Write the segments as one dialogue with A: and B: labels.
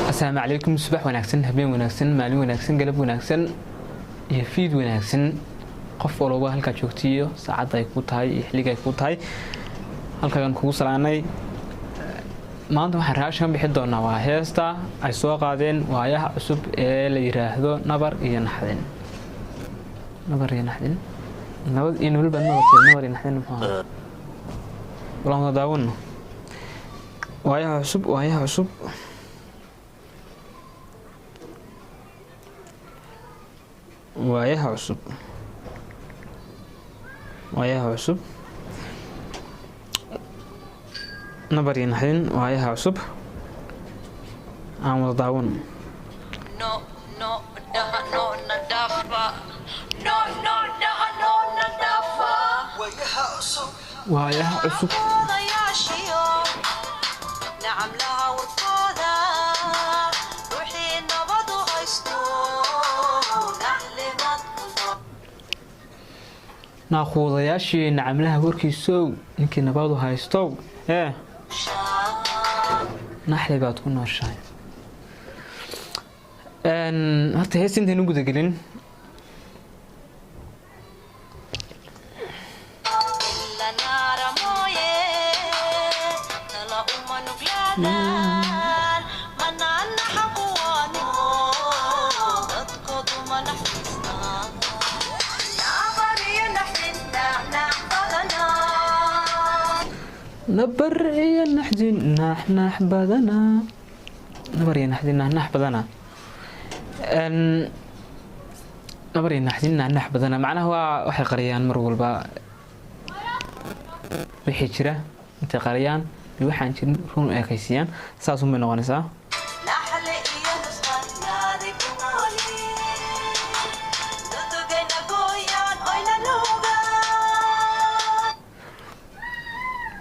A: السلام عليكم صباح وناكسن هبين وناكسن مالين وناكسن قلب وناكسن يفيد وناكسن qof walba halka joogtiyo saacad ay ku tahay xilliga ay ku tahay halkaan kugu salaanay maanta waxaan raashin bixin doonaa waa heesta ay soo qaadeen waayaha cusub ee la yiraahdo nabar iyo naxdin nabad iyo naxdin walaal daawano waayaha cusub waayaha cusub نبر ينحين وهيها عصب عام ضاون وهيها عصب نعم لها ورفوضة روحي النبض ناخوضياشي نعملها وركيسو يمكن نبادو هايستو ايه نحلي بقى تكون نورشاي هاتا هيس انت نوجد قلين نبر يا نحزن نح بدنا نبر يا نحزن نح بدنا نبر يا نحزن نح بدنا معناه هو واحد قريان مر والبا بحجرة انت قريان بوحان جن رون اكيسيان ساسهم من نغنسا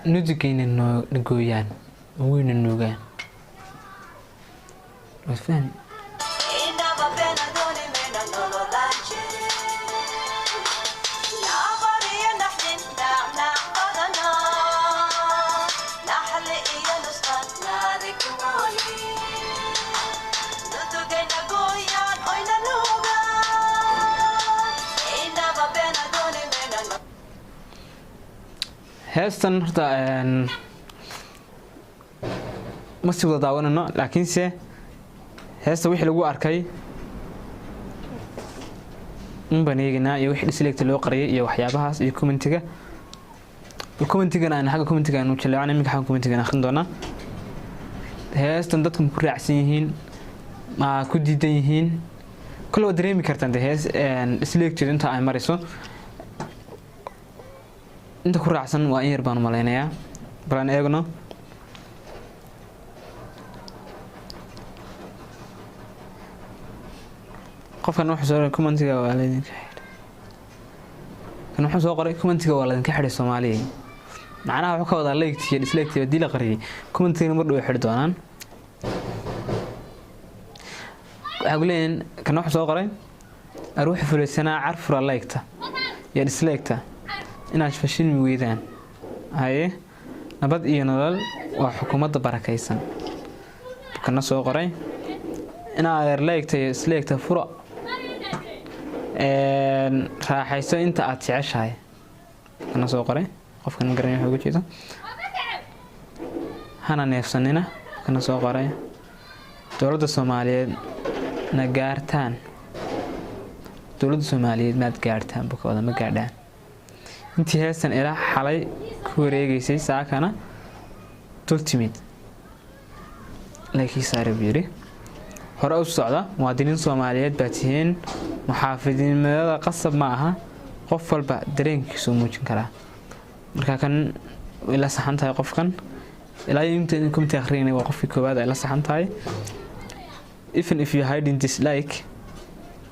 A: نودكين إنه نقويان وين النوجان وفهم هستن هرتا ما سوى داونا لكن سه هسه وحي لغو أركي بنيجنا يوحي سلكت لو قرية يو حيابها يكومنتيجا الكومنتيجا أنا حاجة كومنتيجا إنه تشلي أنا ميك حاجة كومنتيجا خندونا هستن دتكم كل عسيهين ما كوديدينهين كل ودريمي كرتان ده هس سلكت أنت أي مريسون inta ku raacsan waa in yar baan maleynaya balan eegno qofkan wuxuu soo commentiga waa la idin ka xidhay kan wuxuu soo qoray commentiga waa la idin ka xidhay Soomaaliyeed macnaha wuxuu ka wada like iyo dislike hadii la qariyay commentiga mar dhow xidhi doonaan waxa guleen kan wuxuu soo qoray aruux fulaysanaa carfura like-ta iyo dislike-ta inaad fashilmi weydaan haye nabad iyo nolol waa xukuumadda barakaysan kana soo qoray inaad like-ta isleegta furo raaxayso inta aad jeceshahay kana soo qoray qofkan garanay waxa ugu jeedo hana neefsanina kana soo qoray dowladda Soomaaliyeed na gaartaan dowladda Soomaaliyeed ma gaartaan bukooda ma gaadhaan intii heesan ilaa xalay ku wareegaysay saakana tultimid laakiin saarabiri hore u socda muwaadiniin Soomaaliyeed baa tihiin muxaafidiinimada qasab ma aha qof walba dareenkiisu muujin kara marka kan ila saxan tahay qofkan ilaa inta inkum taaqriinay waa qofkii koobaad ay la saxan tahay even if you hiding dislike,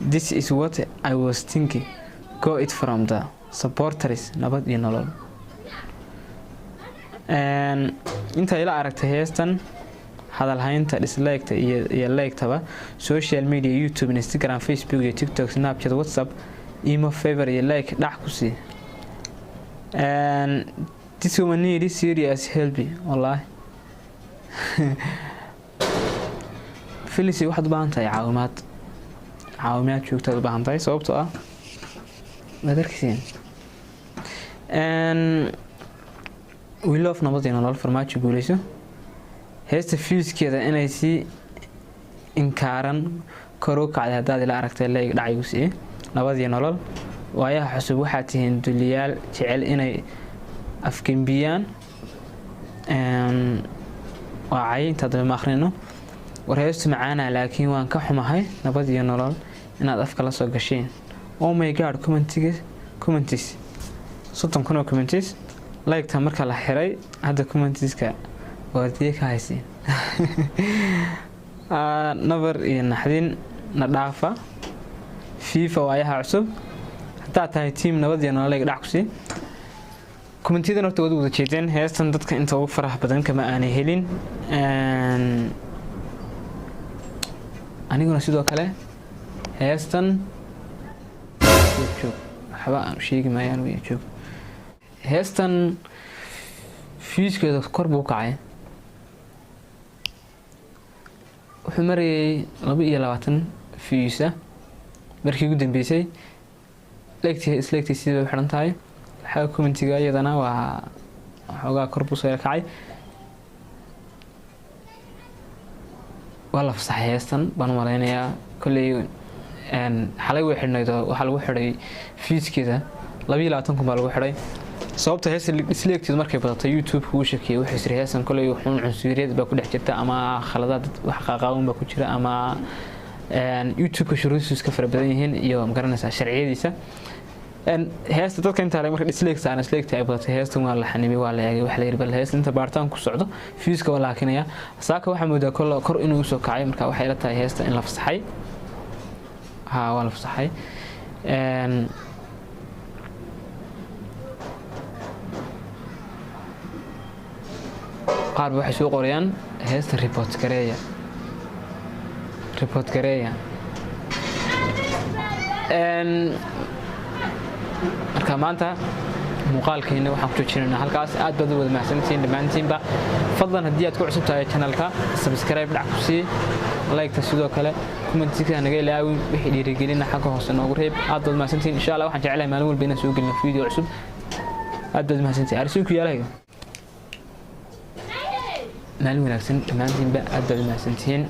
A: this is what I was thinking. Go it from the supporters nabad iyo nolol. Inta ila aragtay heestan hadal haynta dislike iyo like taba social media YouTube, Instagram, Facebook iyo TikTok, Snapchat, WhatsApp, imo favor iyo like dhac ku sii. This woman needs serious help wallahi. Felicity waxaad u baahan tahay caawimaad joogto u baahan tahay sababtoo ah madarkiin we love nabad iyo nolol farmaajo guuleyso. heesta fiiskeeda inay si inkaaran kor u kacday haddaad ila aragtay leeg dhacay u sii nabad iyo nolol. waayaha cusub waxaa tihiin duliyaal jecel inay afgembiyaan waacay inta daba akhrino war heestu macaana laakiin waan ka xumahay nabad iyo nolol inaad afka la soo gasheen. Oh my god, comments 30,000 comments like ta marka la xiray hadda commentska waadiye ka haysin. nabar iyo naxdin na dhaafa FIFA waayaha cusub hadaa tahay team nabad iyo nolol dhac ku sii. commentida horta wada jeedeen heestan dadka inta ugu farax badan kama aanay helin. aniguna sidoo kale heestan waxba aan sheegi maayaan way joog. heestan fiiskeeda kor buu kacay wuxuu marayay 22 fiisa markii ugu dambeysay leegtii sidoo u xiran tahay. waxa commentiga iyadana waa xogaa kor buu soo kacay. wala fasaxay heestan baan malaynayaa kulli xalay way xidhnaydo waxa lagu xidhay fiiskeeda 22 baa lagu xidhay sababta heesta isleegtid markay badatay YouTube uu shakiyay wuxuu isri heesan kulli wuxuu cunsuriyad baa ku dhex jirta ama khaladaad wax qaaqaawin baa ku jira ama YouTube ka shuruudiisa ka fara badan yihiin iyo magaranaysa sharciyadiisa. heesta dadka inta marka disleegta aan isleegtay ay badatay heestan waa la xanibay waa la eegay wax la yiri bal heesta inta baartaan ku socdo fiiska waa laakinaya saaka waxa moodaa kor inuu soo kacay marka waxay la tahay heesta in la fasaxay. waa la fasaxay. qaar waxay soo qorayaan heesta report gareeya marka maanta muuqaalkeena waxaan ku joojinaynaa halkaas. aad baad u wada mahadsantiin dhammaantiinba. fadlan haddii aad ku cusub tahay channelka subscribe dhac ku sii like ta sidoo kale commentiga naga ilaawin wixii dhiirigelina xagga hoose noogu reeb. aad baad mahadsantiin insha Allah waxaan jecelahay maalin walba inaan soo gelino video cusub. aad baad mahadsantiin arsiinku yaalahay maalin wanaagsan dhammaantiinba. aad baad mahadsantiin.